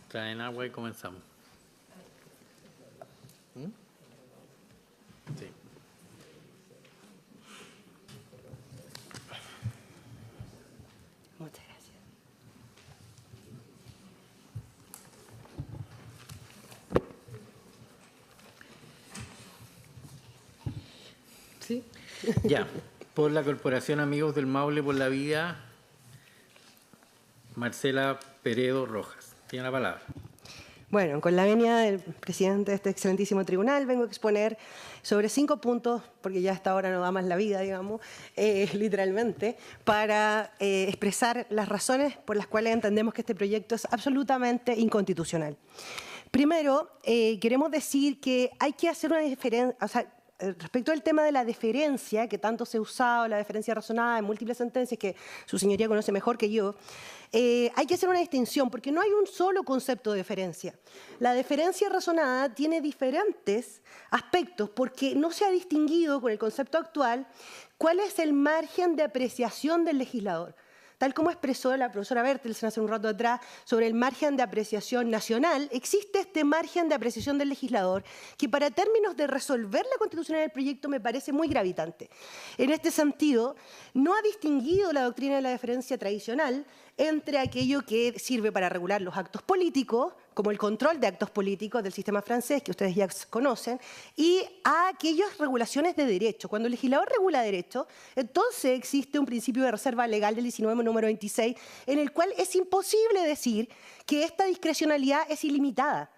Traen agua y comenzamos. Sí. Muchas gracias. ¿Sí? Ya, por la Corporación Amigos del Maule por la Vida, Marcela Peredo Rojas. Tiene la palabra. Bueno, con la venia del presidente de este excelentísimo tribunal, vengo a exponer sobre 5 puntos, porque ya hasta ahora no da más la vida, digamos, literalmente, para expresar las razones por las cuales entendemos que este proyecto es absolutamente inconstitucional. Primero, queremos decir que hay que hacer una diferencia, o sea, respecto al tema de la deferencia, que tanto se ha usado, la deferencia razonada en múltiples sentencias, que su señoría conoce mejor que yo, hay que hacer una distinción, porque no hay un solo concepto de deferencia. La deferencia razonada tiene diferentes aspectos, porque no se ha distinguido con el concepto actual cuál es el margen de apreciación del legislador. Tal como expresó la profesora Bertelsen hace un rato atrás sobre el margen de apreciación nacional, existe este margen de apreciación del legislador que para términos de resolver la constitucionalidad del proyecto me parece muy gravitante. En este sentido, no ha distinguido la doctrina de la deferencia tradicional entre aquello que sirve para regular los actos políticos, como el control de actos políticos del sistema francés, que ustedes ya conocen, y a aquellas regulaciones de derecho. Cuando el legislador regula derecho, entonces existe un principio de reserva legal del 19, número 26, en el cual es imposible decir que esta discrecionalidad es ilimitada.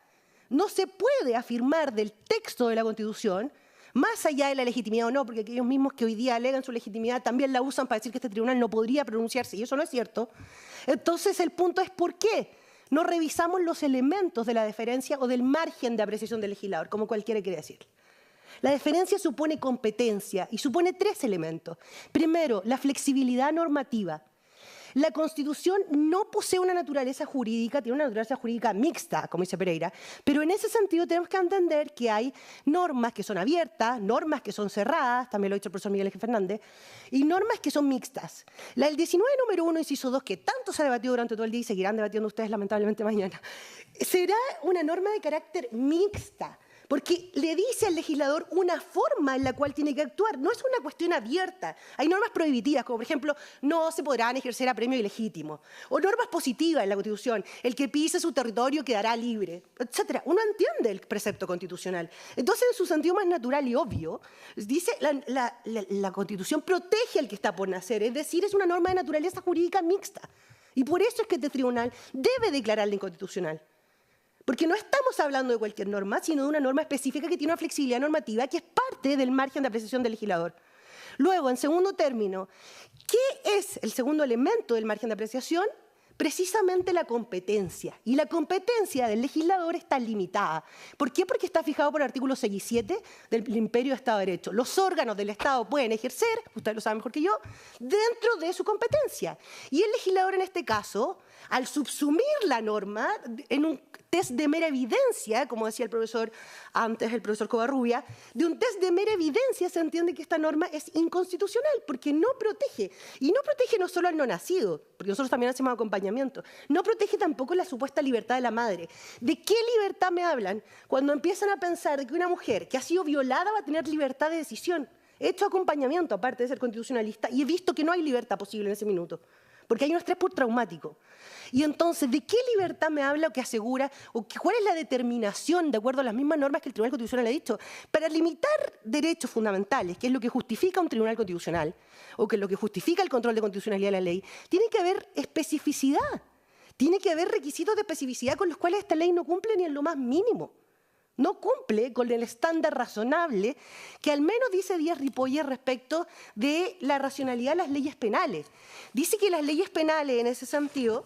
No se puede afirmar del texto de la Constitución, más allá de la legitimidad o no, porque aquellos mismos que hoy día alegan su legitimidad también la usan para decir que este tribunal no podría pronunciarse, y eso no es cierto. Entonces el punto es ¿por qué no revisamos los elementos de la deferencia o del margen de apreciación del legislador, como cualquiera quiere decir? La deferencia supone competencia y supone 3 elementos. Primero, la flexibilidad normativa. La Constitución no posee una naturaleza jurídica, tiene una naturaleza jurídica mixta, como dice Pereira, pero en ese sentido tenemos que entender que hay normas que son abiertas, normas que son cerradas, también lo ha dicho el profesor Miguel Ángel Fernández, y normas que son mixtas. La del 19, número 1, inciso 2, que tanto se ha debatido durante todo el día y seguirán debatiendo ustedes lamentablemente mañana, será una norma de carácter mixta, porque le dice al legislador una forma en la cual tiene que actuar. No es una cuestión abierta. Hay normas prohibitivas, como por ejemplo, no se podrán ejercer apremio ilegítimo. O normas positivas en la Constitución. El que pise su territorio quedará libre, etc. Uno entiende el precepto constitucional. Entonces, en su sentido más natural y obvio, dice la Constitución protege al que está por nacer. Es decir, es una norma de naturaleza jurídica mixta. Y por eso es que este tribunal debe declararla inconstitucional. Porque no estamos hablando de cualquier norma, sino de una norma específica que tiene una flexibilidad normativa que es parte del margen de apreciación del legislador. Luego, en segundo término, ¿qué es el segundo elemento del margen de apreciación? Precisamente la competencia. Y la competencia del legislador está limitada. ¿Por qué? Porque está fijado por el artículo 6 y 7 del imperio de Estado de Derecho. Los órganos del Estado pueden ejercer, ustedes lo saben mejor que yo, dentro de su competencia. Y el legislador en este caso, al subsumir la norma en un test de mera evidencia, como decía el profesor antes, el profesor Covarrubia, de un test de mera evidencia se entiende que esta norma es inconstitucional porque no protege. Y no protege no solo al no nacido, porque nosotros también hacemos acompañamiento, no protege tampoco la supuesta libertad de la madre. ¿De qué libertad me hablan cuando empiezan a pensar de que una mujer que ha sido violada va a tener libertad de decisión? He hecho acompañamiento, aparte de ser constitucionalista, y he visto que no hay libertad posible en ese minuto, porque hay un estrés postraumático. Y entonces, ¿de qué libertad me habla o que asegura, o cuál es la determinación, de acuerdo a las mismas normas que el Tribunal Constitucional ha dicho, para limitar derechos fundamentales, que es lo que justifica un Tribunal Constitucional, o que es lo que justifica el control de constitucionalidad de la ley? Tiene que haber especificidad, tiene que haber requisitos de especificidad con los cuales esta ley no cumple ni en lo más mínimo. No cumple con el estándar razonable que al menos dice Díaz Ripoller respecto de la racionalidad de las leyes penales. Dice que las leyes penales, en ese sentido,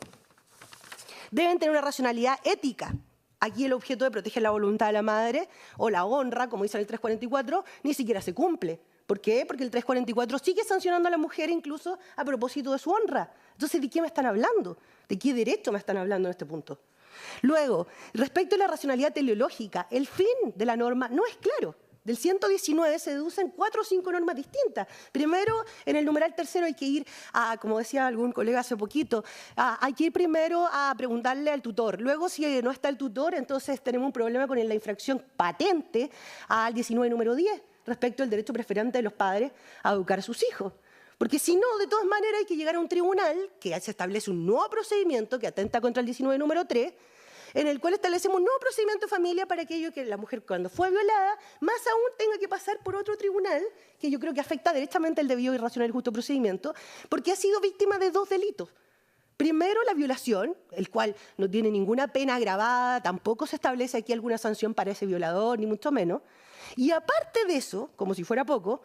deben tener una racionalidad ética. Aquí el objeto de proteger la voluntad de la madre o la honra, como dice en el 344, ni siquiera se cumple. ¿Por qué? Porque el 344 sigue sancionando a la mujer incluso a propósito de su honra. Entonces, ¿de qué me están hablando? ¿De qué derecho me están hablando en este punto? Luego, respecto a la racionalidad teleológica, el fin de la norma no es claro. Del 119 se deducen 4 o 5 normas distintas. Primero, en el numeral tercero hay que ir a, como decía algún colega hace poquito, hay que ir primero a preguntarle al tutor. Luego, si no está el tutor, entonces tenemos un problema con la infracción patente al 19 número 10, respecto al derecho preferente de los padres a educar a sus hijos. Porque si no, de todas maneras hay que llegar a un tribunal que se establece un nuevo procedimiento que atenta contra el 19 número 3, en el cual establecemos un nuevo procedimiento de familia para aquello que la mujer cuando fue violada, más aún tenga que pasar por otro tribunal, que yo creo que afecta directamente el debido y racional y justo procedimiento, porque ha sido víctima de 2 delitos. Primero, la violación, el cual no tiene ninguna pena agravada, tampoco se establece aquí alguna sanción para ese violador, ni mucho menos. Y aparte de eso, como si fuera poco,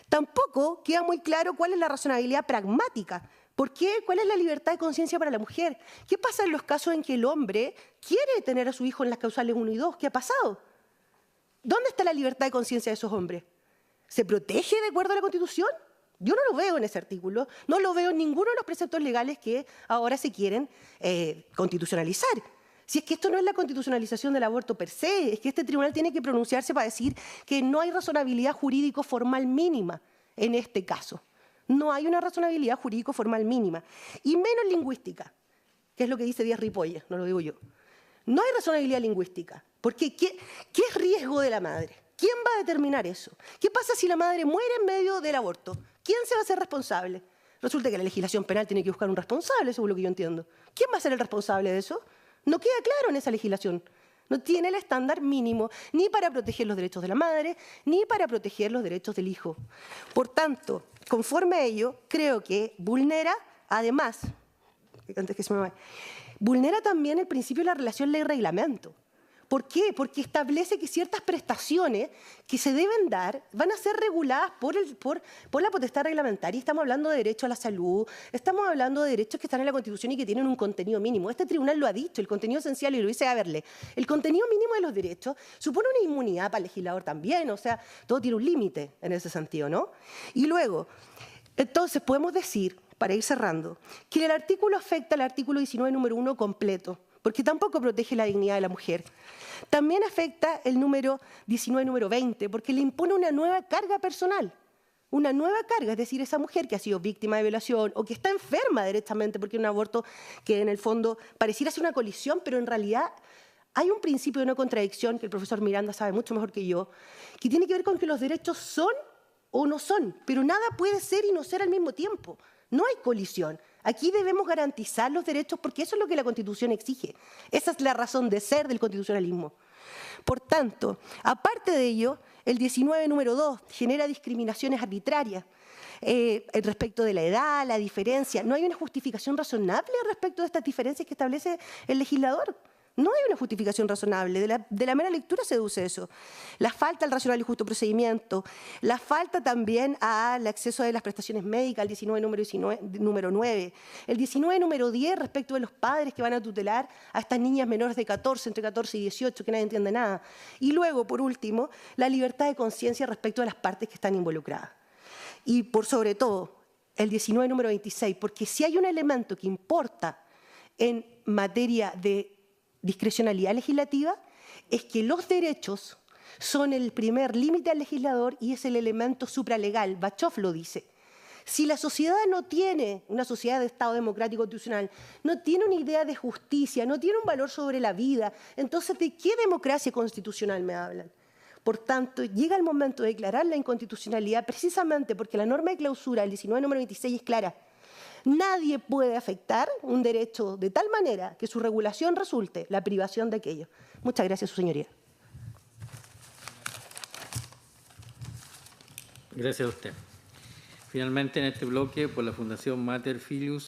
tampoco queda muy claro cuál es la razonabilidad pragmática. ¿Por qué? ¿Cuál es la libertad de conciencia para la mujer? ¿Qué pasa en los casos en que el hombre quiere tener a su hijo en las causales 1 y 2? ¿Qué ha pasado? ¿Dónde está la libertad de conciencia de esos hombres? ¿Se protege de acuerdo a la Constitución? Yo no lo veo en ese artículo, no lo veo en ninguno de los preceptos legales que ahora se quieren constitucionalizar. Si es que esto no es la constitucionalización del aborto per se, es que este tribunal tiene que pronunciarse para decir que no hay razonabilidad jurídico-formal mínima en este caso. No hay una razonabilidad jurídico-formal mínima, y menos lingüística, que es lo que dice Díaz Ripoll, no lo digo yo. No hay razonabilidad lingüística, porque ¿qué es riesgo de la madre? ¿Quién va a determinar eso? ¿Qué pasa si la madre muere en medio del aborto? ¿Quién se va a hacer responsable? Resulta que la legislación penal tiene que buscar un responsable, según lo que yo entiendo. ¿Quién va a ser el responsable de eso? No queda claro en esa legislación. No tiene el estándar mínimo ni para proteger los derechos de la madre, ni para proteger los derechos del hijo. Por tanto, conforme a ello, creo que vulnera, además, antes que se me vaya, vulnera también el principio de la relación ley-reglamento. ¿Por qué? Porque establece que ciertas prestaciones que se deben dar van a ser reguladas por la potestad reglamentaria. Estamos hablando de derecho a la salud, estamos hablando de derechos que están en la Constitución y que tienen un contenido mínimo. Este tribunal lo ha dicho, el contenido esencial, y lo dice a verle. El contenido mínimo de los derechos supone una inmunidad para el legislador también, o sea, todo tiene un límite en ese sentido, ¿no? Y luego, entonces podemos decir, para ir cerrando, que el artículo afecta al artículo 19, número 1 completo, porque tampoco protege la dignidad de la mujer. También afecta el número 19, número 20, porque le impone una nueva carga personal. Una nueva carga, es decir, esa mujer que ha sido víctima de violación o que está enferma directamente porque es un aborto que en el fondo pareciera ser una colisión, pero en realidad hay un principio de no contradicción que el profesor Miranda sabe mucho mejor que yo, que tiene que ver con que los derechos son o no son, pero nada puede ser y no ser al mismo tiempo. No hay colisión. Aquí debemos garantizar los derechos porque eso es lo que la Constitución exige. Esa es la razón de ser del constitucionalismo. Por tanto, aparte de ello, el 19, número 2, genera discriminaciones arbitrarias respecto de la edad, la diferencia. No hay una justificación razonable respecto de estas diferencias que establece el legislador. No hay una justificación razonable, de la mera lectura se deduce eso. La falta al racional y justo procedimiento, la falta también al acceso de las prestaciones médicas, el 19 número 9, el 19 número 10 respecto de los padres que van a tutelar a estas niñas menores de 14, entre 14 y 18, que nadie entiende nada. Y luego, por último, la libertad de conciencia respecto de las partes que están involucradas. Y por sobre todo, el 19 número 26, porque si hay un elemento que importa en materia de discrecionalidad legislativa, es que los derechos son el primer límite al legislador y es el elemento supralegal. Bachoff lo dice. Si la sociedad no tiene, una sociedad de Estado democrático constitucional, no tiene una idea de justicia, no tiene un valor sobre la vida, entonces ¿de qué democracia constitucional me hablan? Por tanto, llega el momento de declarar la inconstitucionalidad precisamente porque la norma de clausura, el 19 número 26, es clara. Nadie puede afectar un derecho de tal manera que su regulación resulte la privación de aquello. Muchas gracias, su señoría. Gracias a usted. Finalmente, en este bloque, por la Fundación Mater Filius,